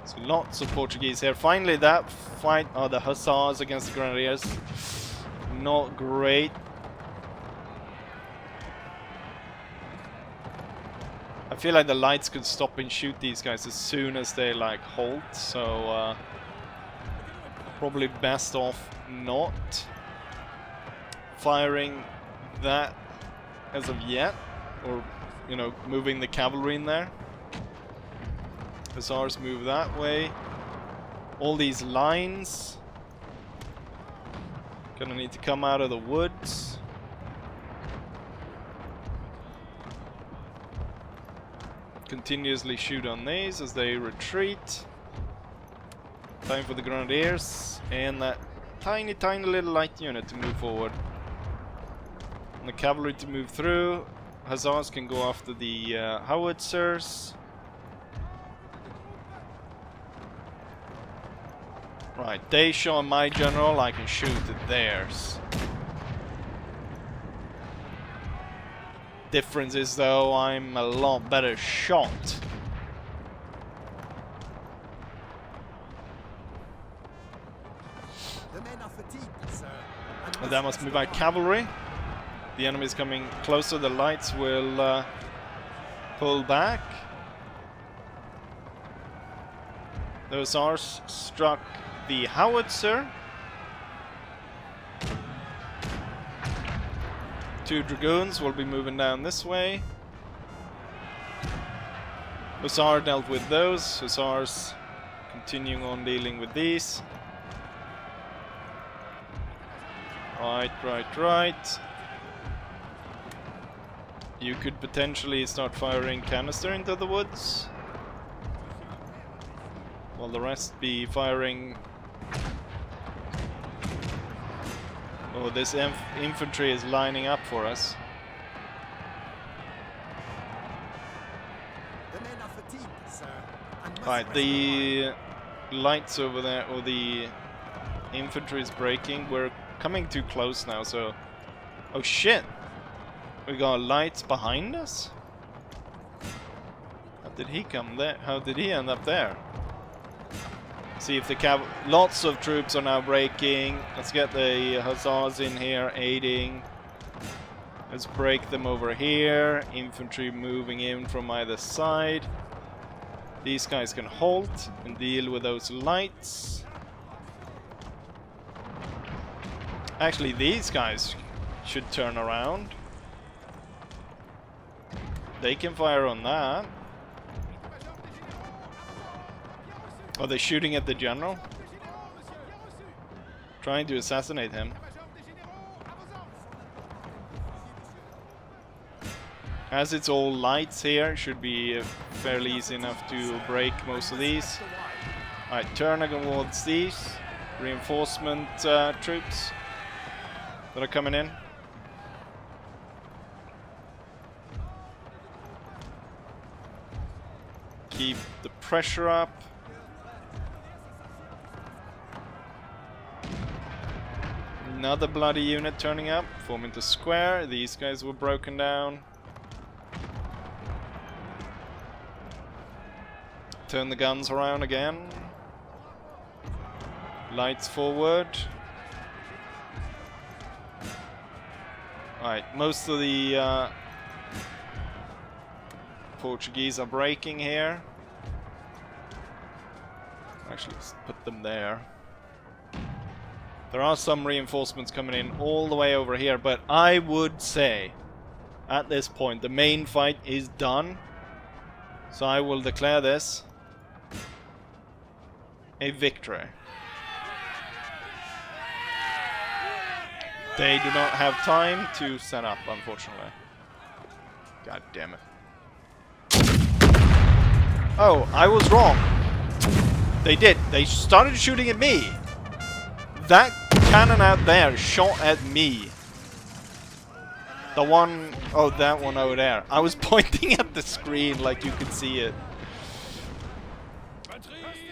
So lots of Portuguese here. Finally that fight, the hussars against the grenadiers. Not great. I feel like the lights could stop and shoot these guys as soon as they like halt, so probably best off not firing that as of yet, or you know, moving the cavalry in there. Hussars move that way. All these lines gonna need to come out of the woods. Continuously shoot on these as they retreat. Time for the grenadiers and that tiny little light unit to move forward. And the cavalry to move through. Hussars can go after the howitzers. Right, they show my general, I can shoot at theirs. Difference is though I'm a lot better shot. The men are fatigued, sir. And that must move out cavalry. The enemy is coming closer, the lights will pull back. Those are struck the howitzer. 2 dragoons will be moving down this way. Hussar dealt with those. Hussars continuing on dealing with these. Right. You could potentially start firing canister into the woods, while the rest be firing. Oh, this infantry is lining up for us. The men are fatigued, sir, and must Right, rest the lights over there, or the infantry is breaking. We're coming too close now, so... Oh shit! We got lights behind us? How did he come there? How did he end up there? See if the lots of troops are now breaking. Let's get the hussars in here aiding. Let's break them over here. Infantry moving in from either side. These guys can halt and deal with those lights. Actually, these guys should turn around. They can fire on that. Are they shooting at the general? Trying to assassinate him. As it's all lights here, it should be fairly easy enough to break most of these. Alright, turn towards these reinforcement troops that are coming in. Keep the pressure up. Another bloody unit turning up, form into square. These guys were broken down. Turn the guns around again. Lights forward. Alright, most of the Portuguese are breaking here. Actually, let's put them there. There are some reinforcements coming in all the way over here, but I would say at this point the main fight is done. So I will declare this a victory. They do not have time to set up, unfortunately. God damn it. Oh, I was wrong. They did. They started shooting at me. That cannon out there shot at me. The one... Oh, that one over there. I was pointing at the screen like you could see it.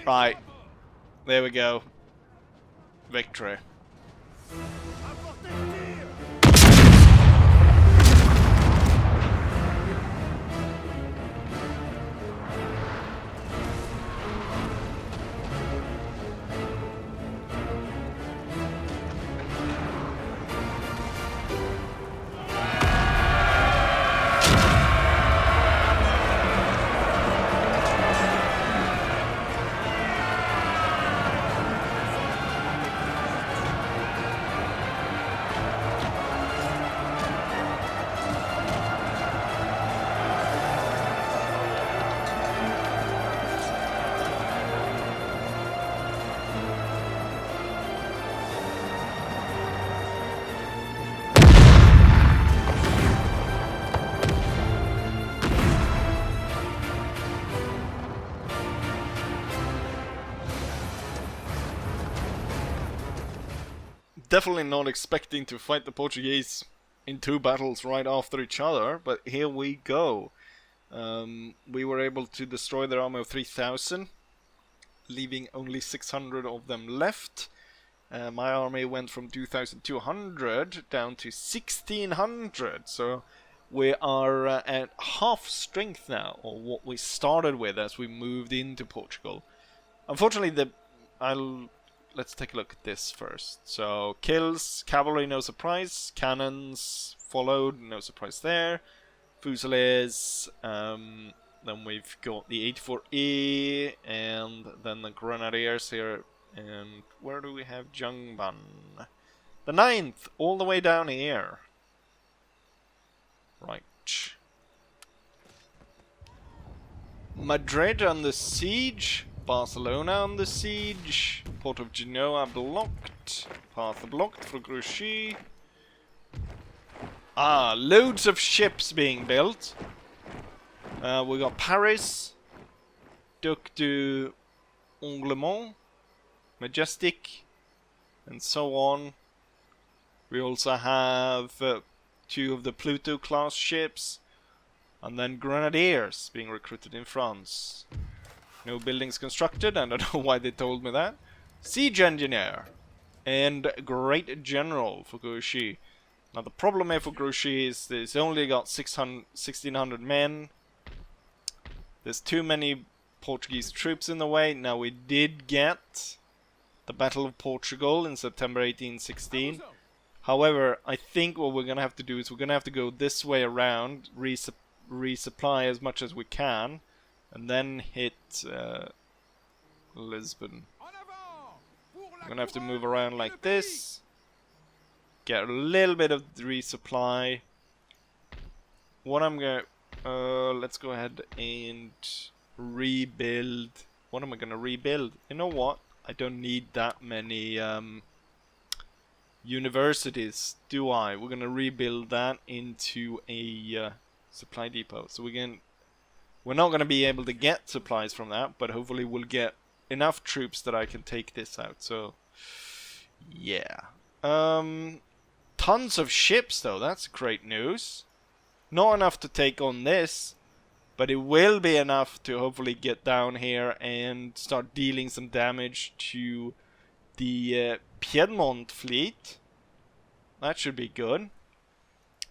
Right. There we go. Victory. Definitely not expecting to fight the Portuguese in 2 battles right after each other, but here we go. We were able to destroy their army of 3,000, leaving only 600 of them left. My army went from 2,200 down to 1,600, so we are at half strength now, or what we started with as we moved into Portugal. Unfortunately, let's take a look at this first. So, kills, cavalry, no surprise. Cannons followed, no surprise there. Fusiliers, then we've got the 84E, and then the Grenadiers here. And where do we have Jungban? The 9th, all the way down here. Right. Madrid under siege. Barcelona under siege. Port of Genoa blocked. Path blocked for Grouchy. Loads of ships being built. We got Paris, Duc du Anglement, Majestic, and so on. We also have 2 of the Pluto class ships, and then Grenadiers being recruited in France. No buildings constructed, I don't know why they told me that. Siege Engineer and Great General for Grouchy. Now the problem here for Grouchy is it's only got 1600 men. There's too many Portuguese troops in the way. Now we did get the Battle of Portugal in September 1816. However, I think what we're gonna have to do is we're gonna have to go this way around, resupply as much as we can, and then hit Lisbon. I'm gonna have to move around like this, get a little bit of resupply. What I'm gonna let's go ahead and rebuild. What am I gonna rebuild? You know what? I don't need that many universities, do I? We're gonna rebuild that into a supply depot. So we're not gonna be able to get supplies from that, but hopefully we'll get enough troops that I can take this out. So yeah. Tons of ships though, that's great news. Not enough to take on this, but it will be enough to hopefully get down here and start dealing some damage to the Piedmont fleet. That should be good.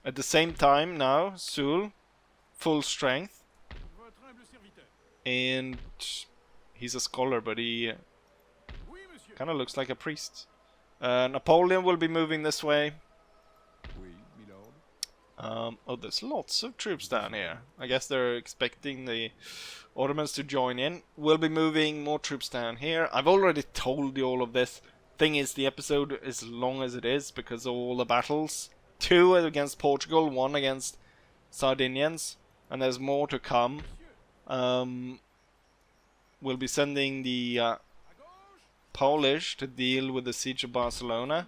At the same time now, Sul, full strength. And he's a scholar, but he kind of looks like a priest. Napoleon will be moving this way. Oh, there's lots of troops down here. I guess they're expecting the Ottomans to join in. We'll be moving more troops down here. I've already told you all of this. Thing is, the episode is as long as it is because of all the battles. 2 against Portugal, 1 against Sardinians, and there's more to come. We'll be sending the Polish to deal with the siege of Barcelona.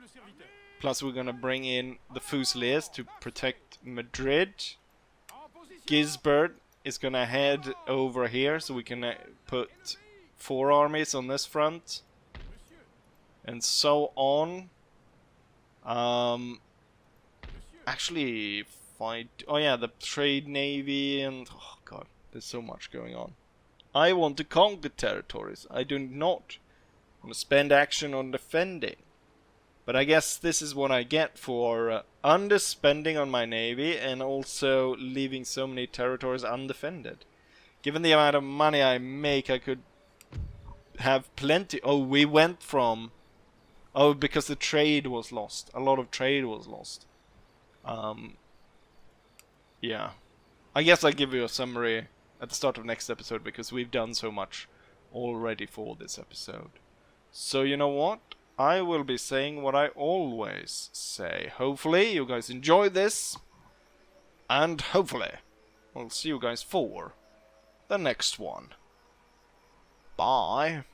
Plus we're gonna bring in the Fusiliers to protect Madrid. Gisbert is gonna head over here so we can put 4 armies on this front. And so on. Actually, oh yeah, the trade navy and oh god, there's so much going on. I want to conquer territories. I do not want to spend action on defending. But I guess this is what I get for underspending on my navy and also leaving so many territories undefended. Given the amount of money I make, I could have plenty. Oh, we went from... Oh, because the trade was lost. A lot of trade was lost. Yeah. I guess I'll give you a summary at the start of next episode because we've done so much already for this episode. So you know what? I will be saying what I always say. Hopefully you guys enjoyed this. And hopefully I'll see you guys for the next one. Bye.